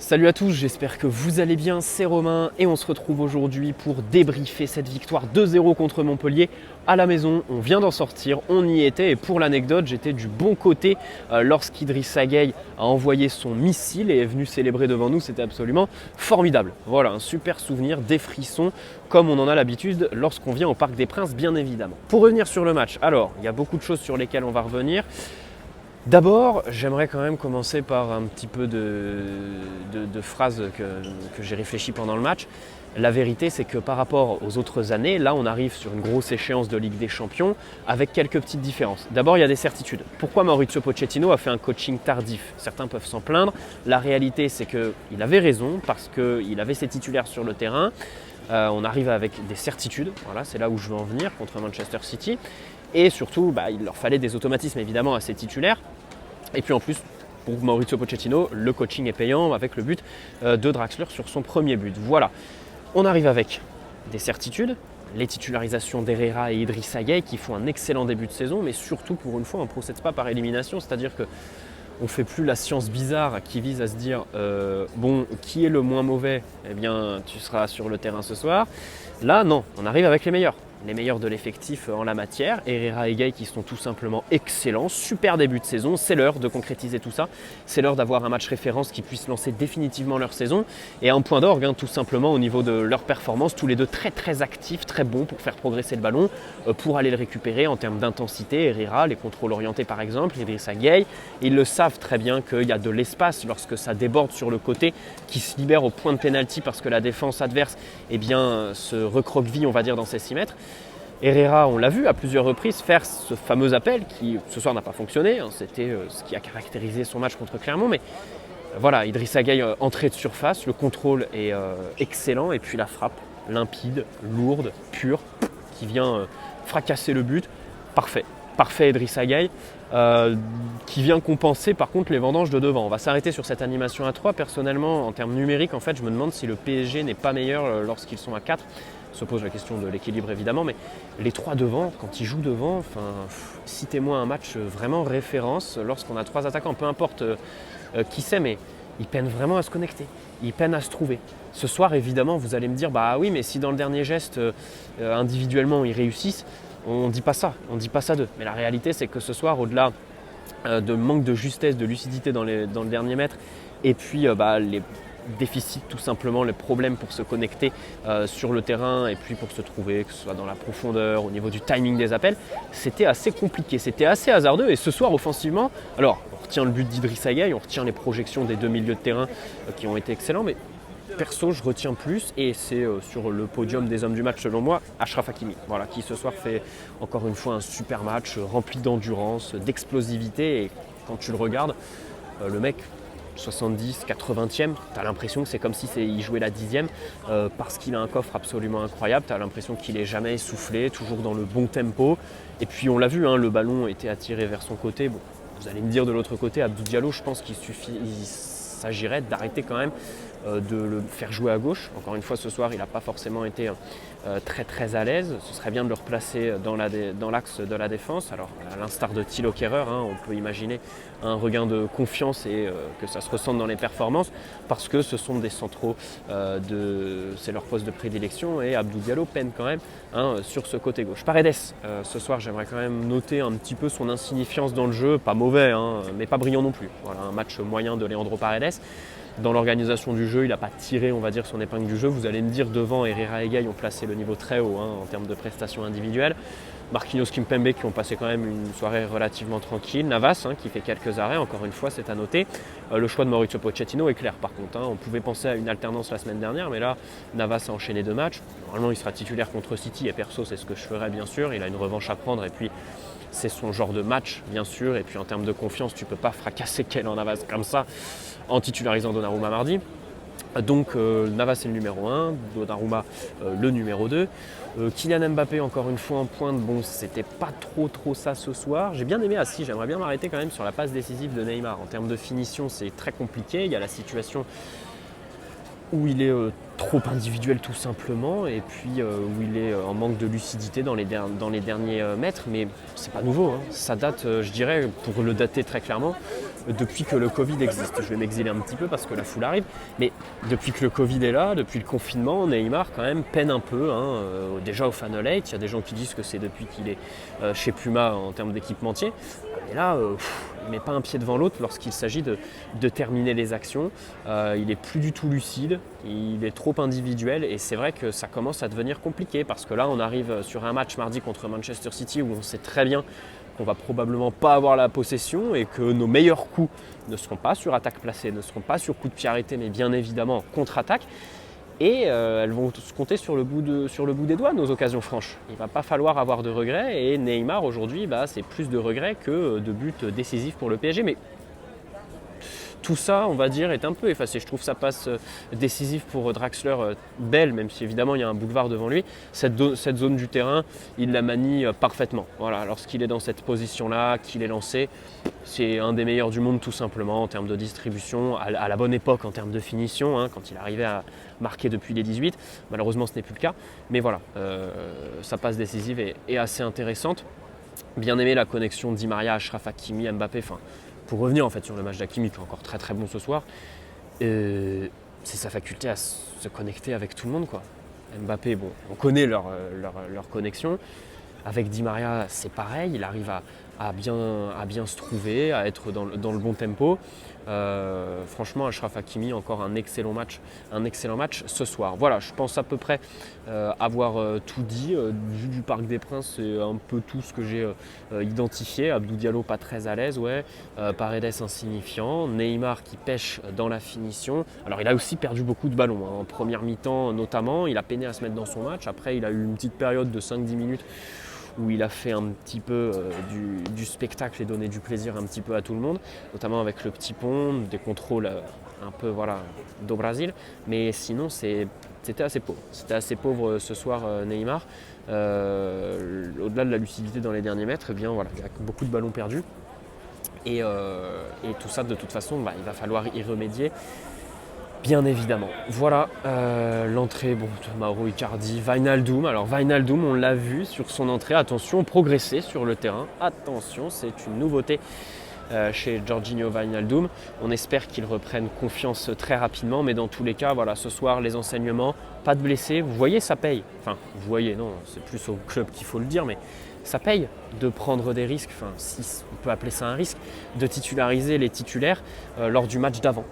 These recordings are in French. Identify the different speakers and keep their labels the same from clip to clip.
Speaker 1: Salut à tous, j'espère que vous allez bien, c'est Romain et on se retrouve aujourd'hui pour débriefer cette victoire 2-0 contre Montpellier à la maison. On vient d'en sortir, on y était et pour l'anecdote, j'étais du bon côté lorsqu'Idrissa Gueye a envoyé son missile et est venu célébrer devant nous, c'était absolument formidable. Voilà, un super souvenir, des frissons comme on en a l'habitude lorsqu'on vient au Parc des Princes bien évidemment. Pour revenir sur le match, alors il y a beaucoup de choses sur lesquelles on va revenir. D'abord, j'aimerais quand même commencer par un petit peu de phrases que j'ai réfléchi pendant le match. La vérité, c'est que par rapport aux autres années, là on arrive sur une grosse échéance de Ligue des Champions avec quelques petites différences. D'abord, il y a des certitudes. Pourquoi Mauricio Pochettino a fait un coaching tardif? Certains peuvent s'en plaindre. La réalité, c'est qu'il avait raison parce qu'il avait ses titulaires sur le terrain. On arrive avec des certitudes, voilà, c'est là où je veux en venir contre Manchester City. Et surtout, il leur fallait des automatismes évidemment à ces titulaires. Et puis en plus, pour Mauricio Pochettino, le coaching est payant avec le but de Draxler sur son premier but. Voilà, on arrive avec des certitudes, les titularisations d'Herrera et Idrissa Gueye qui font un excellent début de saison, mais surtout pour une fois, on ne procède pas par élimination, c'est-à-dire que on ne fait plus la science bizarre qui vise à se dire qui est le moins mauvais? Eh bien, tu seras sur le terrain ce soir. Là, non, on arrive avec les meilleurs de l'effectif en la matière. Herrera et Gueye qui sont tout simplement excellents. Super début de saison, c'est l'heure de concrétiser tout ça. C'est l'heure d'avoir un match référence qui puisse lancer définitivement leur saison. Et un point d'orgue, tout simplement au niveau de leur performance. Tous les deux très très actifs, très bons pour faire progresser le ballon, pour aller le récupérer en termes d'intensité. Herrera, les contrôles orientés par exemple, Idrissa Gueye. Ils le savent très bien qu'il y a de l'espace lorsque ça déborde sur le côté, qui se libère au point de pénalty parce que la défense adverse se recroqueville, on va dire, dans ses 6 mètres. Herrera, on l'a vu à plusieurs reprises faire ce fameux appel qui ce soir n'a pas fonctionné, c'était ce qui a caractérisé son match contre Clermont, mais voilà, Idrissa Gueye entrée de surface, le contrôle est excellent et puis la frappe limpide, lourde, pure, qui vient fracasser le but, parfait Idrissa Gueye, qui vient compenser par contre les vendanges de devant. On va s'arrêter sur cette animation à 3. Personnellement, en termes numériques, en fait, je me demande si le PSG n'est pas meilleur lorsqu'ils sont à 4. Se pose la question de l'équilibre évidemment, mais les 3 devant, quand ils jouent devant, citez-moi un match vraiment référence lorsqu'on a 3 attaquants, peu importe qui c'est, mais ils peinent vraiment à se connecter, ils peinent à se trouver. Ce soir, évidemment, vous allez me dire, oui, mais si dans le dernier geste, individuellement, ils réussissent, on ne dit pas ça d'eux. Mais la réalité, c'est que ce soir, au-delà de manque de justesse, de lucidité dans le dernier mètre, et puis les déficit tout simplement, les problèmes pour se connecter sur le terrain et puis pour se trouver, que ce soit dans la profondeur, au niveau du timing des appels, c'était assez compliqué, c'était assez hasardeux. Et ce soir offensivement, alors on retient le but d'Idrissa Gueye, on retient les projections des 2 milieux de terrain qui ont été excellents, mais perso je retiens plus, et c'est sur le podium des hommes du match selon moi, Achraf Hakimi, voilà, qui ce soir fait encore une fois un super match rempli d'endurance, d'explosivité, et quand tu le regardes, le mec 70, 80e, tu as l'impression que c'est comme si il jouait la 10e parce qu'il a un coffre absolument incroyable, tu as l'impression qu'il n'est jamais essoufflé, toujours dans le bon tempo. Et puis on l'a vu, le ballon était attiré vers son côté. Bon, vous allez me dire de l'autre côté, Abdou Diallo, je pense qu'il s'agirait d'arrêter quand même de le faire jouer à gauche. Encore une fois, ce soir, il n'a pas forcément été très très à l'aise. Ce serait bien de le replacer dans l'axe de la défense. Alors, à l'instar de Thilo Kehrer, on peut imaginer un regain de confiance et que ça se ressente dans les performances, parce que ce sont des centraux, c'est leur poste de prédilection, et Abdou Diallo peine quand même sur ce côté gauche. Paredes, ce soir, j'aimerais quand même noter un petit peu son insignifiance dans le jeu, pas mauvais, mais pas brillant non plus. Voilà, un match moyen de Leandro Paredes. Dans l'organisation du jeu, il n'a pas tiré, on va dire, son épingle du jeu. Vous allez me dire, devant, Herrera et Gueye ont placé le niveau très haut en termes de prestations individuelles. Marquinhos, Kimpembe qui ont passé quand même une soirée relativement tranquille. Navas qui fait quelques arrêts, encore une fois, c'est à noter. Le choix de Mauricio Pochettino est clair par contre. On pouvait penser à une alternance la semaine dernière, mais là, Navas a enchaîné 2 matchs. Normalement, il sera titulaire contre City, et perso, c'est ce que je ferais bien sûr. Il a une revanche à prendre, et puis c'est son genre de match, bien sûr. Et puis en termes de confiance, tu ne peux pas fracasser Keylor Navas comme ça en titularisant Donnarumma mardi. Donc Navas est le numéro 1, Donnarumma le numéro 2. Kylian Mbappé encore une fois en pointe, bon c'était pas trop ça ce soir. J'ai bien aimé Assis, j'aimerais bien m'arrêter quand même sur la passe décisive de Neymar. En termes de finition c'est très compliqué, il y a la situation où il est trop individuel tout simplement, et puis où il est en manque de lucidité dans les derniers mètres, mais c'est pas nouveau, hein. Ça date, je dirais, pour le dater très clairement, depuis que le Covid existe. Je vais m'exiler un petit peu parce que la foule arrive, mais depuis que le Covid est là, depuis le confinement, Neymar quand même peine un peu, hein, déjà au Final 8, il y a des gens qui disent que c'est depuis qu'il est chez Puma en termes d'équipementier, et là, il ne met pas un pied devant l'autre lorsqu'il s'agit de terminer les actions. Il est plus du tout lucide, il est trop individuel, et c'est vrai que ça commence à devenir compliqué parce que là on arrive sur un match mardi contre Manchester City où on sait très bien qu'on va probablement pas avoir la possession et que nos meilleurs coups ne seront pas sur attaque placée, ne seront pas sur coup de pied arrêté, mais bien évidemment contre-attaque. Et elles vont se compter sur le bout des doigts, nos occasions franches. Il ne va pas falloir avoir de regrets, et Neymar aujourd'hui, c'est plus de regrets que de buts décisifs pour le PSG. Mais tout ça, on va dire, est un peu effacé. Je trouve ça passe décisif pour Draxler, belle, même si évidemment il y a un boulevard devant lui. Cette zone du terrain, il la manie parfaitement. Voilà, lorsqu'il est dans cette position-là, qu'il est lancé, c'est un des meilleurs du monde tout simplement en termes de distribution, à la bonne époque en termes de finition, hein, quand il arrivait à marquer depuis les 18. Malheureusement, ce n'est plus le cas. Mais voilà, sa passe décisive est assez intéressante. Bien aimé la connexion Di Maria, Achraf Hakimi, Mbappé. Pour revenir en fait sur le match d'Hakimi, qui est encore très très bon ce soir, c'est sa faculté à se connecter avec tout le monde, quoi. Mbappé, bon, on connaît leur connexion. Avec Di Maria, c'est pareil, il arrive à bien se trouver, à être dans le bon tempo. Franchement, Achraf Hakimi, encore un excellent match ce soir. Voilà, je pense à peu près avoir tout dit. Vu du Parc des Princes, c'est un peu tout ce que j'ai identifié. Abdou Diallo pas très à l'aise, ouais. Paredes insignifiant. Neymar qui pêche dans la finition. Alors il a aussi perdu beaucoup de ballons, hein, en première mi-temps notamment. Il a peiné à se mettre dans son match. Après, il a eu une petite période de 5-10 minutes où il a fait un petit peu du spectacle et donné du plaisir un petit peu à tout le monde, notamment avec le petit pont, des contrôles un peu do Brasil. Mais sinon, c'était assez pauvre. C'était assez pauvre ce soir, Neymar. Au-delà de la lucidité dans les derniers mètres, eh bien, voilà, il y a beaucoup de ballons perdus. Et tout ça, de toute façon, il va falloir y remédier. Bien évidemment. Voilà l'entrée de Mauro Icardi, Wijnaldum. Alors Wijnaldum, on l'a vu sur son entrée, attention, progresser sur le terrain. Attention, c'est une nouveauté chez Georginio Wijnaldum. On espère qu'il reprenne confiance très rapidement, mais dans tous les cas, voilà, ce soir, les enseignements, pas de blessés. Vous voyez, ça paye. Enfin, vous voyez, non, c'est plus au club qu'il faut le dire, mais ça paye de prendre des risques, enfin, si on peut appeler ça un risque, de titulariser les titulaires lors du match d'avant.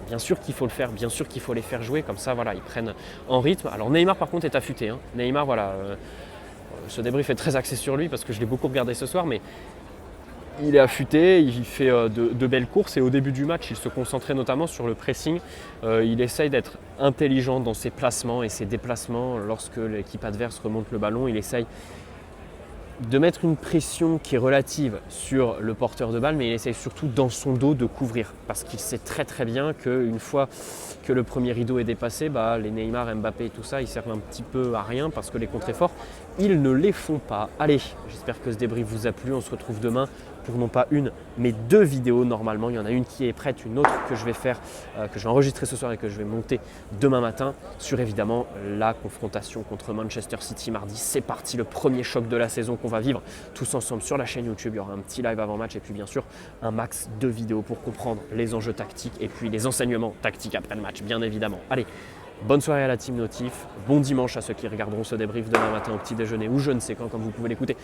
Speaker 1: Bien sûr qu'il faut le faire, bien sûr qu'il faut les faire jouer, comme ça voilà, ils prennent en rythme. Alors Neymar par contre est affûté, hein. Neymar, voilà, ce débrief est très axé sur lui parce que je l'ai beaucoup regardé ce soir, mais il est affûté, il fait de belles courses, et au début du match il se concentrait notamment sur le pressing. Il essaye d'être intelligent dans ses placements et ses déplacements. Lorsque l'équipe adverse remonte le ballon, il essaye de mettre une pression qui est relative sur le porteur de balle, mais il essaye surtout dans son dos de couvrir, parce qu'il sait très très bien qu'une fois que le premier rideau est dépassé, les Neymar, Mbappé et tout ça, ils servent un petit peu à rien parce que les contre-efforts, ils ne les font pas. Allez, j'espère que ce débrief vous a plu, on se retrouve demain pour non pas une, mais 2 vidéos normalement. Il y en a une qui est prête, une autre que je vais faire, que je vais enregistrer ce soir et que je vais monter demain matin sur évidemment la confrontation contre Manchester City mardi. C'est parti, le premier choc de la saison qu'on va vivre tous ensemble sur la chaîne YouTube. Il y aura un petit live avant match et puis bien sûr un max de vidéos pour comprendre les enjeux tactiques et puis les enseignements tactiques après le match, bien évidemment. Allez, bonne soirée à la team Notif, bon dimanche à ceux qui regarderont ce débrief demain matin au petit déjeuner ou je ne sais quand, comme vous pouvez l'écouter.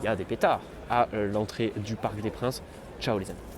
Speaker 1: Il y a des pétards à l'entrée du Parc des Princes. Ciao les amis.